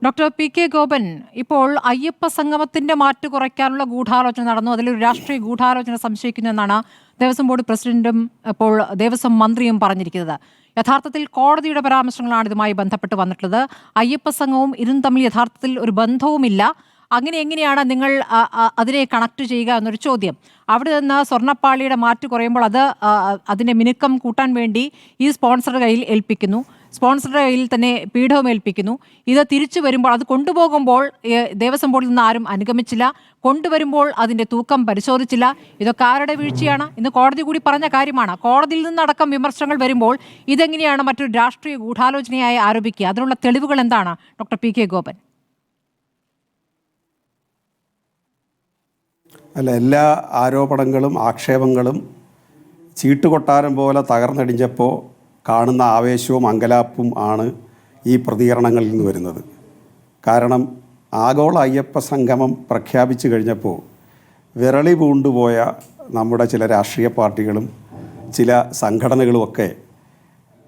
Doctor P K Gopan, ഇപ്പോൾ അയ്യപ്പ സംഗമത്തിന്റെ മാറ്റ് കുറയ്ക്കാനുള്ള ഗൂഢാലോചന നടന്നു. അതിലൊരു രാഷ്ട്രീയ ഗൂഢാലോചന സംശയിക്കുന്നു എന്നാണ് ദേവസ്വം ബോർഡ് പ്രസിഡന്റും ഇപ്പോൾ ദേവസ്വം മന്ത്രിയും പറഞ്ഞിരിക്കുന്നത്. യഥാർത്ഥത്തിൽ കോടതിയുടെ പരാമർശങ്ങളാണ് ഇതുമായി ബന്ധപ്പെട്ട് വന്നിട്ടുള്ളത്. അയ്യപ്പ സംഘവും ഇതും തമ്മിൽ യഥാർത്ഥത്തിൽ ഒരു ബന്ധവുമില്ല. അങ്ങനെ എങ്ങനെയാണ് നിങ്ങൾ അതിനെ കണക്ട് ചെയ്യുക എന്നൊരു ചോദ്യം. അവിടെ നിന്ന് സ്വർണ്ണപ്പാളിയുടെ മാറ്റ് കുറയുമ്പോൾ അതിന്റെ മിനുക്കം കൂട്ടാൻ വേണ്ടി ഈ സ്പോൺസറുടെ കയ്യിൽ ഏൽപ്പിക്കുന്നു. സ്പോൺസറുടെ കയ്യിൽ തന്നെ പീഠവും ഏൽപ്പിക്കുന്നു. ഇത് തിരിച്ചു വരുമ്പോൾ, അത് കൊണ്ടുപോകുമ്പോൾ ദേവസ്വം ബോർഡിൽ നിന്ന് ആരും അനുഗമിച്ചില്ല. കൊണ്ടുവരുമ്പോൾ അതിന്റെ തൂക്കം പരിശോധിച്ചില്ല. ഇതൊക്കെ ആരുടെ വീഴ്ചയാണ്? ഇന്ന് കോടതി കൂടി പറഞ്ഞ കാര്യമാണ്. കോടതിയിൽ നിന്നടക്കം വിമർശനങ്ങൾ വരുമ്പോൾ ഇതെങ്ങനെയാണ് മറ്റൊരു രാഷ്ട്രീയ ഗൂഢാലോചനയായി ആരോപിക്കുക? അതിനുള്ള തെളിവുകൾ എന്താണ് ഡോക്ടർ പി കെ ഗോപൻ? അല്ല, എല്ലാ ആരോപണങ്ങളും ആക്ഷേപങ്ങളും ചീട്ടുകൊട്ടാരം പോലെ തകർന്നടിഞ്ഞപ്പോൾ കാണുന്ന ആവേശവും അങ്കലാപ്പും ആണ് ഈ പ്രതികരണങ്ങളിൽ നിന്ന് വരുന്നത്. കാരണം ആഗോള അയ്യപ്പ സംഗമം പ്രഖ്യാപിച്ചു കഴിഞ്ഞപ്പോൾ വിരളി പൂണ്ടുപോയ നമ്മുടെ ചില രാഷ്ട്രീയ പാർട്ടികളും ചില സംഘടനകളുമൊക്കെ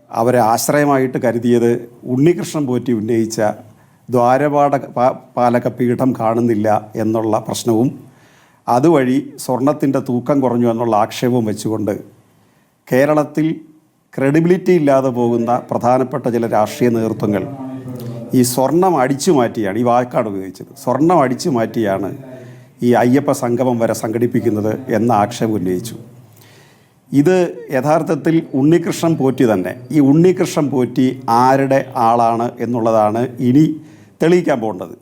അവരെ ആശ്രയമായിട്ട് കരുതിയത് ഉണ്ണികൃഷ്ണൻ പോറ്റി ഉന്നയിച്ച ദ്വാരപാലക പീഠം കാണുന്നില്ല എന്നുള്ള പ്രശ്നവും അതുവഴി സ്വർണത്തിൻ്റെ തൂക്കം കുറഞ്ഞു എന്നുള്ള ആക്ഷേപവും വെച്ചുകൊണ്ട് കേരളത്തിൽ ക്രെഡിബിലിറ്റി ഇല്ലാതെ പോകുന്ന പ്രധാനപ്പെട്ട ചില രാഷ്ട്രീയ നേതൃത്വങ്ങൾ ഈ സ്വർണം അടിച്ചു മാറ്റിയാണ്, ഈ വാക്കാണ് ഉപയോഗിച്ചത്, സ്വർണം അടിച്ചു മാറ്റിയാണ് ഈ അയ്യപ്പ സംഗമം വരെ സംഘടിപ്പിക്കുന്നത് എന്ന ആക്ഷേപം ഉന്നയിച്ചു. ഇത് യഥാർത്ഥത്തിൽ ഉണ്ണികൃഷ്ണൻ പോറ്റി തന്നെ, ഈ ഉണ്ണികൃഷ്ണൻ പോറ്റി ആരുടെ ആളാണ് എന്നുള്ളതാണ് ഇനി തെളിയിക്കാൻ പോകേണ്ടത്.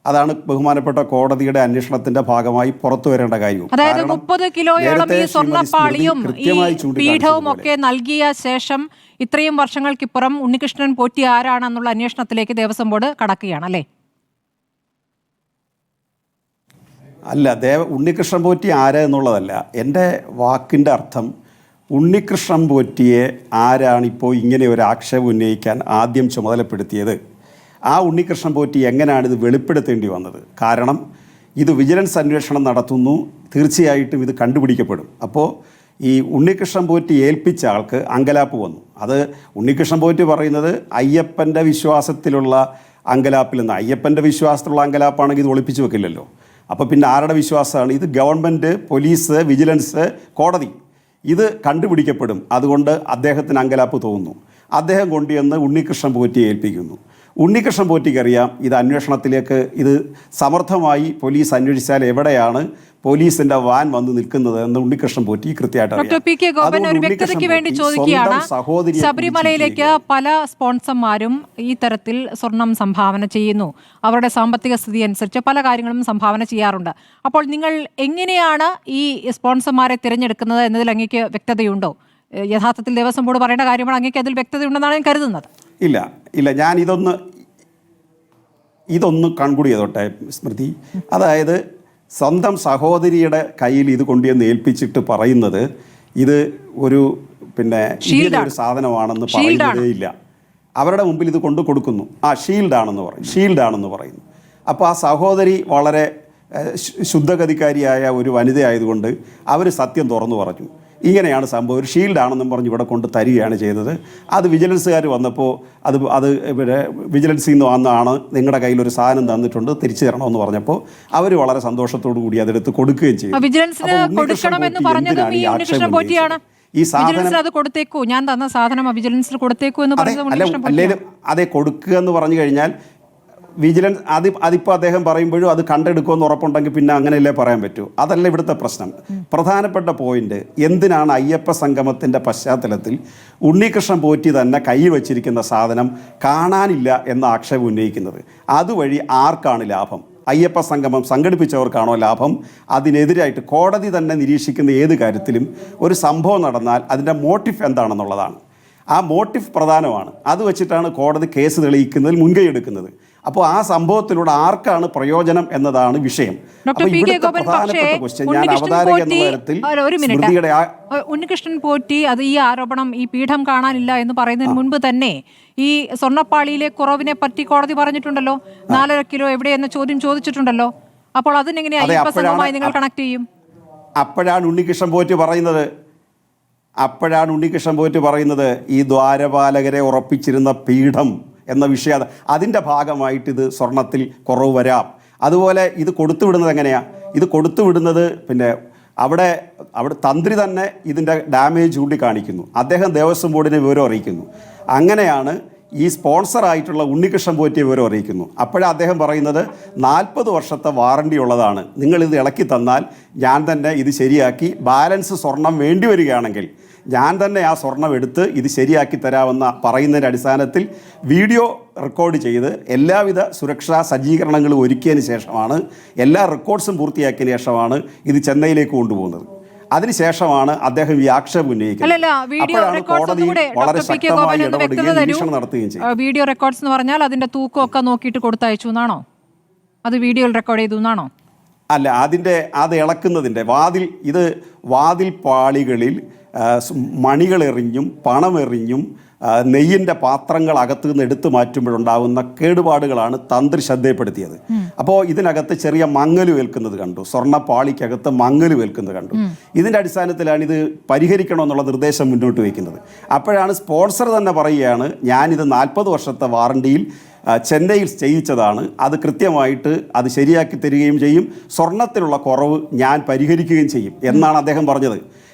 അതാണ് ബഹുമാനപ്പെട്ട കോടതിയുടെ അന്വേഷണത്തിന്റെ ഭാഗമായി പുറത്തു വരേണ്ട കാര്യം. അതായത് 30 കിലോയോളം ഈ സ്വർണ്ണപ്പാളിയും ഈ പീഠവും ഒക്കെ നൽകിയ ശേഷം ഇത്രയും വർഷങ്ങൾക്കിപ്പുറം ഉണ്ണികൃഷ്ണൻ പോറ്റി ആരാണെന്നുള്ള അന്വേഷണത്തിലേക്ക് ദേവസ്വം ബോർഡ് കടക്കുകയാണ്, അല്ലേ? അല്ല, ഉണ്ണികൃഷ്ണൻ പോറ്റി ആര് എന്നുള്ളതല്ല എൻ്റെ വാക്കിൻ്റെ അർത്ഥം. ഉണ്ണികൃഷ്ണൻ പോറ്റിയെ ആരാണിപ്പോൾ ഇങ്ങനെ ഒരു ആക്ഷേപം ഉന്നയിക്കാൻ ആദ്യം ചുമതലപ്പെടുത്തിയത്? ആ ഉണ്ണികൃഷ്ണൻ പോറ്റി എങ്ങനെയാണ് ഇത് വെളിപ്പെടുത്തേണ്ടി വന്നത്? കാരണം ഇത് വിജിലൻസ് അന്വേഷണം നടത്തുന്നു, തീർച്ചയായിട്ടും ഇത് കണ്ടുപിടിക്കപ്പെടും. അപ്പോൾ ഈ ഉണ്ണികൃഷ്ണൻ പോറ്റി ഏൽപ്പിച്ച ആൾക്ക് അങ്കലാപ്പ് വന്നു. അത് ഉണ്ണികൃഷ്ണൻ പോറ്റി പറയുന്നത് അയ്യപ്പൻ്റെ വിശ്വാസത്തിലുള്ള അങ്കലാപ്പിൽ നിന്ന്. അയ്യപ്പൻ്റെ വിശ്വാസത്തിലുള്ള അങ്കലാപ്പാണെങ്കിൽ ഇത് ഒളിപ്പിച്ച് വെക്കില്ലല്ലോ. അപ്പോൾ പിന്നെ ആരുടെ വിശ്വാസമാണ്? ഇത് ഗവൺമെൻറ്, പോലീസ്, വിജിലൻസ്, കോടതി, ഇത് കണ്ടുപിടിക്കപ്പെടും. അതുകൊണ്ട് അദ്ദേഹത്തിന് അങ്കലാപ്പ് തോന്നുന്നു. അദ്ദേഹം കൊണ്ടുവന്ന് ഉണ്ണികൃഷ്ണൻ പോറ്റിയെ ഏൽപ്പിക്കുന്നു. ഉണ്ണികൃഷ്ണൻ പോറ്റിക്കറിയാം ഇത് അന്വേഷണത്തിലേക്ക് ഇത് സമർത്ഥമായി പോലീസ് അന്വേഷിച്ചാൽ എവിടെയാണ് പോലീസിന്റെ വാൻ വന്ന് നിൽക്കുന്നത് എന്ന് ഉണ്ണികൃഷ്ണൻ പോറ്റി കൃത്യമായിട്ട് ചോദിക്കുകയാണ്. ശബരിമലയിലേക്ക് പല സ്പോൺസർമാരും ഈ തരത്തിൽ സ്വർണം സംഭാവന ചെയ്യുന്നു. അവരുടെ സാമ്പത്തിക സ്ഥിതി അനുസരിച്ച് പല കാര്യങ്ങളും സംഭാവന ചെയ്യാറുണ്ട്. അപ്പോൾ നിങ്ങൾ എങ്ങനെയാണ് ഈ സ്പോൺസർമാരെ തിരഞ്ഞെടുക്കുന്നത് എന്നതിൽ അങ്ങേക്ക് വ്യക്തതയുണ്ടോ? യഥാർത്ഥത്തിൽ ദേവസ്വം ബോർഡ് പറയേണ്ട കാര്യമാണ്, അങ്ങേക്ക് അതിൽ വ്യക്തതയുണ്ടെന്നാണ് ഞാൻ കരുതുന്നത്. ഇല്ല, ഞാൻ ഇതൊന്ന് കൺക്ലൂഡ് ചെയ്തോട്ടെ സ്മൃതി. അതായത് സ്വന്തം സഹോദരിയുടെ കയ്യിൽ ഇത് കൊണ്ടുവന്ന് ഏൽപ്പിച്ചിട്ട് പറയുന്നത് ഇത് ഒരു ഒരു സാധനമാണെന്ന് പറയുന്നതേ ഇല്ല. അവരുടെ മുമ്പിൽ ഇത് കൊണ്ടു കൊടുക്കുന്നു. ഷീൽഡാണെന്ന് പറയുന്നു. അപ്പോൾ ആ സഹോദരി വളരെ ശുദ്ധഗതിക്കാരിയായ ഒരു വനിതയായതുകൊണ്ട് അവർ സത്യം തുറന്നു പറഞ്ഞു. ഇങ്ങനെയാണ് സംഭവം, ഒരു ഷീൽഡാണെന്നും പറഞ്ഞ് ഇവിടെ കൊണ്ട് തരികയാണ് ചെയ്തത്. അത് വിജിലൻസുകാർ വന്നപ്പോൾ അത് വിജിലൻസിൽ നിന്ന് വന്നാണ് നിങ്ങളുടെ കയ്യിൽ ഒരു സാധനം തന്നിട്ടുണ്ട്, തിരിച്ചു തരണമെന്ന് പറഞ്ഞപ്പോൾ അവർ വളരെ സന്തോഷത്തോടു കൂടി അതെടുത്ത് കൊടുക്കുകയും ചെയ്തു. ഈ സാധനം അത് കൊടുത്തേക്കൂ, ഞാൻ തന്ന സാധനം വിജിലൻസിന് കൊടുത്തേക്കൂ എന്ന് അല്ലെങ്കിലും അതെ കൊടുക്കുക എന്ന് പറഞ്ഞു കഴിഞ്ഞാൽ വിജിലൻസ് അതിപ്പോൾ അദ്ദേഹം പറയുമ്പോഴും അത് കണ്ടെടുക്കുമെന്ന് ഉറപ്പുണ്ടെങ്കിൽ പിന്നെ അങ്ങനെയല്ലേ പറയാൻ പറ്റൂ. അതല്ല ഇവിടുത്തെ പ്രശ്നം. പ്രധാനപ്പെട്ട പോയിന്റ്, എന്തിനാണ് അയ്യപ്പ സംഗമത്തിൻ്റെ പശ്ചാത്തലത്തിൽ ഉണ്ണികൃഷ്ണൻ പോറ്റി തന്നെ കയ്യിൽ വച്ചിരിക്കുന്ന സാധനം കാണാനില്ല എന്ന ആക്ഷേപം ഉന്നയിക്കുന്നത്? അതുവഴി ആർക്കാണ് ലാഭം? അയ്യപ്പ സംഗമം സംഘടിപ്പിച്ചവർക്കാണോ ലാഭം? അതിനെതിരായിട്ട് കോടതി തന്നെ നിരീക്ഷിക്കുന്ന ഏത് കാര്യത്തിലും ഒരു സംഭവം നടന്നാൽ അതിൻ്റെ മോട്ടീവ് എന്താണെന്നുള്ളതാണ്. ആ മോട്ടീവ് പ്രധാനമാണ്. അത് വെച്ചിട്ടാണ് കോടതി കേസ് തെളിയിക്കുന്നതിൽ മുൻകൈ എടുക്കുന്നത്. അപ്പോൾ ആ സംഭവത്തിലൂടെ ആർക്കാണ് പ്രയോജനം എന്നതാണ് വിഷയം. ഉണ്ണികൃഷ്ണൻ പോറ്റി അത് ഈ ആരോപണം, ഈ പീഠം കാണാനില്ല എന്ന് പറയുന്നതിന് മുൻപ് തന്നെ ഈ സ്വർണ്ണപ്പാളിയിലെ കുറവിനെ പറ്റി കോടതി പറഞ്ഞിട്ടുണ്ടല്ലോ. 4.5 കിലോ എവിടെയെന്ന ചോദ്യം ചോദിച്ചിട്ടുണ്ടല്ലോ. അപ്പോൾ അതിനെങ്ങനെ അയ്യപ്പ സംഘവുമായി നിങ്ങൾ കണക്ട് ചെയ്യും? അപ്പോഴാണ് ഉണ്ണികൃഷ്ണൻ പോറ്റി പറയുന്നത് ഈ ദ്വാരപാലകരെ ഉറപ്പിച്ചിരുന്ന പീഠം എന്ന വിഷയം അതിൻ്റെ ഭാഗമായിട്ട് ഇത് സ്വർണത്തിൽ കുറവ് വരാം. അതുപോലെ ഇത് കൊടുത്തുവിടുന്നത് എങ്ങനെയാണ്? ഇത് കൊടുത്തുവിടുന്നത് പിന്നെ അവിടെ തന്ത്രി തന്നെ ഇതിൻ്റെ ഡാമേജ് ചൂണ്ടിക്കാണിക്കുന്നു. അദ്ദേഹം ദേവസ്വം ബോർഡിനെ വിവരം അറിയിക്കുന്നു. അങ്ങനെയാണ് ഈ സ്പോൺസറായിട്ടുള്ള ഉണ്ണികൃഷ്ണൻ പോറ്റിയെ വിവരം അറിയിക്കുന്നു. അപ്പോഴാണ് അദ്ദേഹം പറയുന്നത് 40 വർഷത്തെ വാറണ്ടി ഉള്ളതാണ്, നിങ്ങളിത് ഇളക്കി തന്നാൽ ഞാൻ തന്നെ ഇത് ശരിയാക്കി ബാലൻസ് സ്വർണം വേണ്ടി വരികയാണെങ്കിൽ ഞാൻ തന്നെ ആ സ്വർണം എടുത്ത് ഇത് ശരിയാക്കി തരാമെന്ന പറയുന്നതിൻ്റെ അടിസ്ഥാനത്തിൽ വീഡിയോ റെക്കോർഡ് ചെയ്ത് എല്ലാവിധ സുരക്ഷാ സജ്ജീകരണങ്ങളും ഒരുക്കിയതിന് ശേഷമാണ്, എല്ലാ റെക്കോർഡ്സും പൂർത്തിയാക്കിയതിന് ശേഷമാണ് ഇത് ചെന്നൈയിലേക്ക് കൊണ്ടുപോകുന്നത്. അതിനുശേഷമാണ് അദ്ദേഹം ഈ ആക്ഷേപം ഉന്നയിക്കുന്നത്. അപ്പോഴാണ് കോടതി വളരെ ശക്തമായി ഇടപെടുകയും നിരീക്ഷണം നടത്തുകയും ചെയ്യും. വീഡിയോ റെക്കോർഡ്സ് എന്ന് പറഞ്ഞാൽ അതിന്റെ തൂക്കമൊക്കെ നോക്കിയിട്ട് കൊടുത്തയച്ചു എന്നാണോ? അത് വീഡിയോയിൽ റെക്കോർഡ് ചെയ്തു എന്നാണോ? അല്ല, അത് ഇളക്കുന്നതിൻ്റെ വാതിൽ പാളികളിൽ മണികളെറിഞ്ഞും പണമെറിഞ്ഞും നെയ്യിൻ്റെ പാത്രങ്ങൾ അകത്തു നിന്ന് എടുത്തു മാറ്റുമ്പോഴുണ്ടാകുന്ന കേടുപാടുകളാണ് തന്ത്രി ശ്രദ്ധയപ്പെടുത്തിയത്. അപ്പോൾ ഇതിനകത്ത് ചെറിയ മങ്ങല് വേൽക്കുന്നത് കണ്ടു, സ്വർണ്ണപ്പാളിക്കകത്ത് മങ്ങല് വേൽക്കുന്നത് കണ്ടു. ഇതിൻ്റെ അടിസ്ഥാനത്തിലാണ് ഇത് പരിഹരിക്കണമെന്നുള്ള നിർദ്ദേശം മുന്നോട്ട് വയ്ക്കുന്നത്. അപ്പോഴാണ് സ്പോൺസർ തന്നെ പറയുകയാണ്, ഞാനിത് 40 വർഷത്തെ വാറണ്ടിയിൽ ചെന്നൈയിൽ ചെയ്യിച്ചതാണ്, അത് കൃത്യമായിട്ട് അത് ശരിയാക്കി തരികയും ചെയ്യും, സ്വർണത്തിലുള്ള കുറവ് ഞാൻ പരിഹരിക്കുകയും ചെയ്യും എന്നാണ് അദ്ദേഹം പറഞ്ഞത്.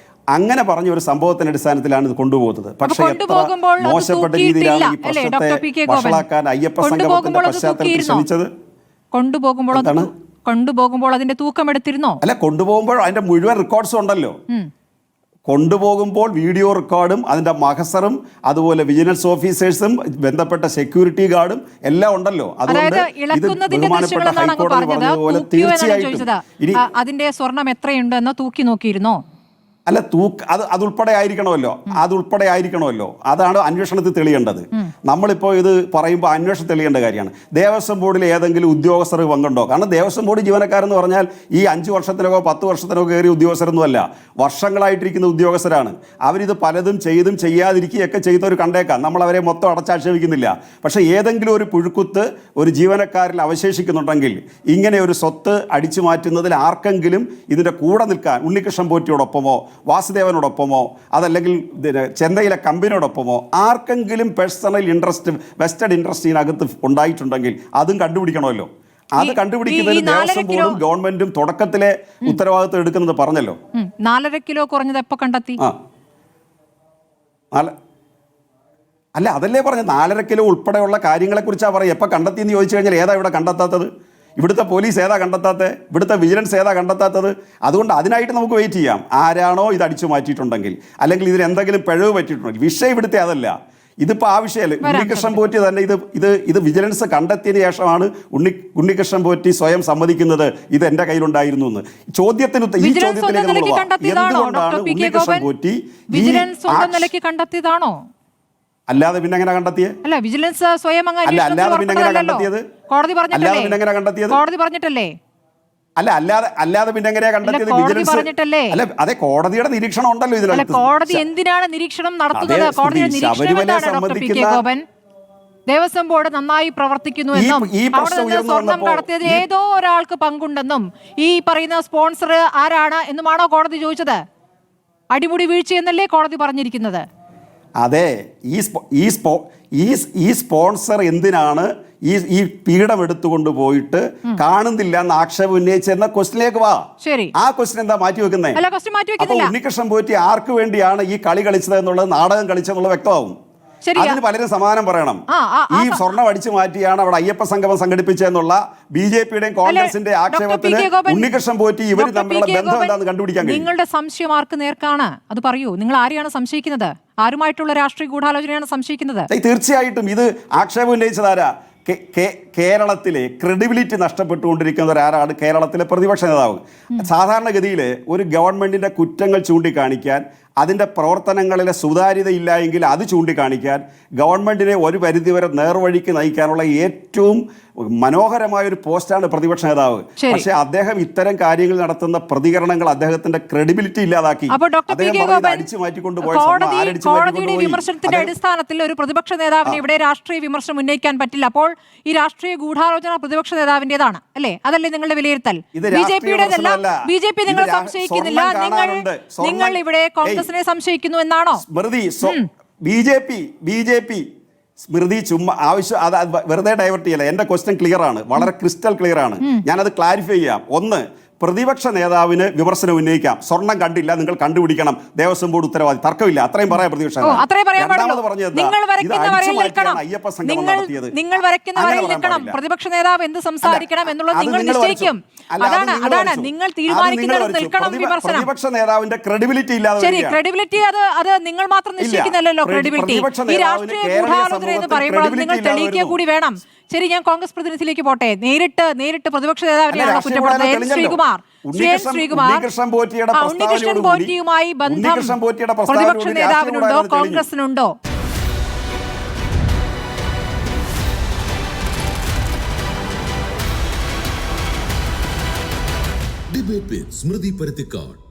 അങ്ങനെ പറഞ്ഞ ഒരു സംഭവത്തിന്റെ അടിസ്ഥാനത്തിലാണ് ഇത് കൊണ്ടുപോകുന്നത്. പക്ഷേ എത്ര മോശപ്പെട്ട രീതിയിലാണ് ഈ പ്രശ്നത്തെ വഷളാക്കാൻ അയ്യപ്പ സംഗമത്തിന്റെ പശ്ചാത്തലത്തിൽ ശ്രമിച്ചത്. കൊണ്ടുപോകുമ്പോൾ അതിന്റെ തൂക്കം എടുത്തിരുന്നോ? അല്ല, കൊണ്ടുപോകുമ്പോൾ അതിന്റെ മുഴുവൻ റെക്കോർഡ്സും ഉണ്ടല്ലോ. കൊണ്ടുപോകുമ്പോൾ വീഡിയോ റെക്കോർഡും അതിൻ്റെ മഹസറും അതുപോലെ വിജിലൻസ് ഓഫീസേഴ്സും ബന്ധപ്പെട്ട സെക്യൂരിറ്റി ഗാർഡും എല്ലാം ഉണ്ടല്ലോ. അതുകൊണ്ട് ഇത് ബഹുമാനപ്പെട്ട ഹൈക്കോടതി പറഞ്ഞതുപോലെ തീർച്ചയായിട്ടും അതിന്റെ സ്വർണം എത്രയുണ്ട് എന്ന് തൂക്കി നോക്കിയിരുന്നോ? അല്ല, അതുൾപ്പെടെ ആയിരിക്കണമല്ലോ. അതാണ് അന്വേഷണത്തിൽ തെളിയേണ്ടത്. നമ്മളിപ്പോൾ ഇത് പറയുമ്പോൾ അന്വേഷണം തെളിയേണ്ട കാര്യമാണ്. ദേവസ്വം ബോർഡിൽ ഏതെങ്കിലും ഉദ്യോഗസ്ഥർ പങ്കുണ്ടോ? കാരണം ദേവസ്വം ബോർഡ് ജീവനക്കാരെന്ന് പറഞ്ഞാൽ ഈ 5 വർഷത്തിനോ 10 വർഷത്തിനോ കയറിയ ഉദ്യോഗസ്ഥരൊന്നുമല്ല, വർഷങ്ങളായിട്ടിരിക്കുന്ന ഉദ്യോഗസ്ഥരാണ്. അവരിത് പലതും ചെയ്തും ചെയ്യാതിരിക്കുകയൊക്കെ ചെയ്തവർ കണ്ടേക്കാം, നമ്മൾ അവരെ മൊത്തം അടച്ചാക്ഷേപിക്കുന്നില്ല. പക്ഷേ ഏതെങ്കിലും ഒരു പുഴുക്കുത്ത് ഒരു ജീവനക്കാരിൽ അവശേഷിക്കുന്നുണ്ടെങ്കിൽ ഇങ്ങനെ ഒരു സ്വത്ത് അടിച്ചു മാറ്റുന്നതിൽ ആർക്കെങ്കിലും ഇതിൻ്റെ കൂടെ നിൽക്കാൻ ഉണ്ണികൃഷ്ണൻ പോറ്റിയോടൊപ്പമോ വാസുദേവനോടൊപ്പമോ അതല്ലെങ്കിൽ ചെന്നൈയിലെ കമ്പനിയോടൊപ്പമോ ആർക്കെങ്കിലും പേഴ്സണൽ ഇൻട്രസ്റ്റ്, വെസ്റ്റഡ് ഇൻട്രസ്റ്റ് ഇതിനകത്ത് ഉണ്ടായിട്ടുണ്ടെങ്കിൽ അതും കണ്ടുപിടിക്കണമല്ലോ. അത് കണ്ടുപിടിക്കുന്നതിന് ദേവസ്വം ബോർഡും ഗവൺമെന്റും തുടക്കത്തിലെ ഉത്തരവാദിത്വം എടുക്കുന്നത് പറഞ്ഞല്ലോ. 4.5 കിലോ കുറഞ്ഞത് എപ്പോൾ കണ്ടെത്തി? അല്ല, അതല്ലേ പറഞ്ഞത്, 4.5 കിലോ ഉൾപ്പെടെയുള്ള കാര്യങ്ങളെക്കുറിച്ചാണ് പറയുക. എപ്പോൾ കണ്ടെത്തിയെന്ന് ചോദിച്ചു കഴിഞ്ഞാൽ ഏതാ ഇവിടെ കണ്ടെത്താത്തത്? ഇവിടുത്തെ പോലീസ് ഏതാ കണ്ടെത്താത്തത്? ഇവിടുത്തെ വിജിലൻസ് ഏതാ കണ്ടെത്താത്തത്? അതുകൊണ്ട് അതിനായിട്ട് നമുക്ക് വെയിറ്റ് ചെയ്യാം. ആരാണോ ഇത് അടിച്ചു മാറ്റിയിട്ടുണ്ടെങ്കിൽ അല്ലെങ്കിൽ ഇതിന് എന്തെങ്കിലും പിഴവ് പറ്റിയിട്ടുണ്ടെങ്കിൽ, വിഷയം ഇവിടുത്തെ അതല്ല. ഇതിപ്പോൾ ആ വിഷയമല്ല. ഉണ്ണികൃഷ്ണൻ പോറ്റി തന്നെ ഇത് വിജിലൻസ് കണ്ടെത്തിയതിന് ശേഷമാണ് ഉണ്ണികൃഷ്ണൻ പോറ്റി സ്വയം സമ്മതിക്കുന്നത് ഇത് എൻ്റെ കയ്യിലുണ്ടായിരുന്നു എന്ന്. ഈ ചോദ്യത്തിലേക്ക് എന്തുകൊണ്ടാണ് ഉണ്ണികൃഷ്ണൻ പോറ്റി കണ്ടെത്തിയതാണോ? അല്ലാതെ പിന്നെ എങ്ങനെ കണ്ടെത്തിയത്? അല്ല, വിജിലൻസ് സ്വയം അല്ലാതെ പിന്നെ എങ്ങനെ കണ്ടെത്തിയത്? കോടതി അല്ലാതെ പിന്നെ എങ്ങനെ കണ്ടെത്തിയത്? കോടതി പറഞ്ഞിട്ടല്ലേ? അല്ലാതെ പിന്നെ എങ്ങനെയാ കണ്ടെത്തിയത്? വിജിലൻസ് അല്ല, അതെ, കോടതിയുടെ നിരീക്ഷണം ഉണ്ടല്ലോ ഇതിനകത്ത്. കോടതി എന്തിനാണ് നിരീക്ഷണം നടത്തുന്നത്? കോടതിയുടെ നിരീക്ഷണം ദേവസ്വം ബോർഡ് നന്നായി പ്രവർത്തിക്കുന്നു എന്നും സ്വർണം കടത്തിയത് ഏതോ ഒരാൾക്ക് പങ്കുണ്ടെന്നും ഈ പറയുന്ന സ്പോൺസർ ആരാണ് എന്നുമാണോ കോടതി ചോദിച്ചത്? അടിമുടി വീഴ്ച എന്നല്ലേ കോടതി പറഞ്ഞിരിക്കുന്നത്? അതെ, ഈ സ്പോൺസർ എന്തിനാണ് ഈ പീഠം എടുത്തുകൊണ്ട് പോയിട്ട് കാണുന്നില്ല എന്ന് ആക്ഷേപം ഉന്നയിച്ചെന്ന ക്വസ്റ്റിലേക്ക് വാ. ആ ക്വസ്റ്റ്യൻ എന്താ മാറ്റി വെക്കുന്നത്? അപ്പൊ ഉണ്ണികൃഷ്ണൻ പോറ്റി ആർക്ക് വേണ്ടിയാണ് ഈ കളി കളിച്ചത് എന്നുള്ളത്, നാടകം കളിച്ചെന്നുള്ളത് വ്യക്തമാവും. അതിന് പലരും സമാധാനം പറയണം. ഈ സ്വർണം അടിച്ചു മാറ്റിയാണ് അവിടെ അയ്യപ്പ സംഗമം സംഘടിപ്പിച്ചതെന്നുള്ള BJPയുടെയും കോൺഗ്രസിന്റെ ആക്ഷേപത്തിന് ഉണ്ണികൃഷ്ണൻ പോറ്റി ഇവർ തമ്മിലുള്ള ബന്ധം എന്താണെന്ന് കണ്ടുപിടിക്കാൻ കഴിയും. നിങ്ങളുടെ സംശയം ആർക്ക് നേർക്കാണ്? അത് പറയൂ. നിങ്ങൾ ആരെയാണ് സംശയിക്കുന്നത്? ആരുമായിട്ടുള്ള രാഷ്ട്രീയ ഗൂഢാലോചനയാണ് സംശയിക്കുന്നത്? തീർച്ചയായിട്ടും ഇത് ആക്ഷേപം ഉന്നയിച്ചതാരാ? കേരളത്തിലെ ക്രെഡിബിലിറ്റി നഷ്ടപ്പെട്ടുകൊണ്ടിരിക്കുന്ന ഒരാളാണ് കേരളത്തിലെ പ്രതിപക്ഷ നേതാവ്. സാധാരണഗതിയിൽ ഒരു ഗവൺമെൻറ്റിൻ്റെ കുറ്റങ്ങൾ ചൂണ്ടിക്കാണിക്കാൻ, അതിൻ്റെ പ്രവർത്തനങ്ങളിലെ സുതാര്യതയില്ല എങ്കിൽ അത് ചൂണ്ടിക്കാണിക്കാൻ, ഗവൺമെൻറ്റിനെ ഒരു പരിധിവരെ നേർവഴിക്ക് നയിക്കാനുള്ള ഏറ്റവും മനോഹരമായ ഒരു പോസ്റ്റാണ് പ്രതിപക്ഷ നേതാവ്. പക്ഷേ അദ്ദേഹം ഇത്തരം കാര്യങ്ങൾ നടത്തുന്ന പ്രതികരണങ്ങൾ അദ്ദേഹത്തിന്റെ ക്രെഡിബിലിറ്റി ഇല്ലാതാക്കി. അടിച്ചു മാറ്റിക്കൊണ്ട് കോടതിയുടെ വിമർശനത്തിന്റെ അടിസ്ഥാനത്തിൽ ഒരു പ്രതിപക്ഷ നേതാവിന് ഇവിടെ രാഷ്ട്രീയ വിമർശനം ഉന്നയിക്കാൻ പറ്റില്ല. അപ്പോൾ ഈ രാഷ്ട്രീയ ഗൂഢാലോചന പ്രതിപക്ഷ നേതാവിന്റേതാണ് അല്ലേ? അതല്ലേ നിങ്ങളുടെ വിലയിരുത്തൽ? BJPയുടേതല്ല. BJP നിങ്ങൾ സംശയിക്കുന്നില്ല, നിങ്ങൾ ഇവിടെ കോൺഗ്രസിനെ സംശയിക്കുന്നു എന്നാണോ? സ്മൃതി, BJP സ്മൃതി ചുമ്മാ ആവശ്യം അത് വെറുതെ ഡൈവേർട്ട് ചെയ്യല്ല. എൻ്റെ ക്വസ്റ്റ്യൻ ക്ലിയർ ആണ്, വളരെ ക്രിസ്റ്റൽ ക്ലിയർ ആണ്. ഞാനത് ക്ലാരിഫൈ ചെയ്യാം. ഒന്ന്, പ്രതിപക്ഷ നേതാവിന് വിമർശനം ഉന്നയിക്കാം. സ്വർണം കണ്ടില്ല, നിങ്ങൾ കണ്ടുപിടിക്കണം, ദേവസ്വം ബോർഡ് ഉത്തരവാദി. തർക്കമില്ല, അത്രയും പറയാം പ്രതിപക്ഷ നേതാവ്. രണ്ടാമത് പറഞ്ഞത് അയ്യപ്പ സംഗമം നടത്തിയത്. നിങ്ങൾ വരയ്ക്കുന്ന വരയിൽ നിൽക്കണം. പ്രതിപക്ഷ നേതാവ് എന്ത് സംസാരിക്കണം എന്നുള്ളത് നിങ്ങൾ നിശ്ചയിക്കും. അതാണ് നിങ്ങൾ തീരുമാനിക്കുന്നത്. നിൽക്കണം വിമർശനം. പ്രതിപക്ഷ നേതാവിന്റെ ക്രെഡിബിലിറ്റി ഇല്ലാതെ. ശരി, ക്രെഡിബിലിറ്റി അത് നിങ്ങൾ മാത്രം നിശ്ചയിക്കുന്നില്ലല്ലോ. ക്രെഡിബിലിറ്റി ഈ രാഷ്ട്രീയ ഗൂഢാലോചന എന്ന് പറയുമ്പോൾ അത് നിങ്ങൾ തെളിയിക്കുക കൂടി വേണം. ശരി, ഞാൻ കോൺഗ്രസ് പ്രതിനിധിയിലേക്ക് പോട്ടെ. നേരിട്ട് പ്രതിപക്ഷ നേതാവിനെയാണ് കുറ്റപ്പെടുത്തുന്നത്. ശ്രീകുമാർ ഉണ്ണികൃഷ്ണൻ പോറ്റിയുമായി ബന്ധം പ്രതിപക്ഷ നേതാവിനുണ്ടോ, കോൺഗ്രസിനുണ്ടോ? ഡിബേറ്റ് വിത്ത് സ്മൃതി പരുത്തിക്കാട്.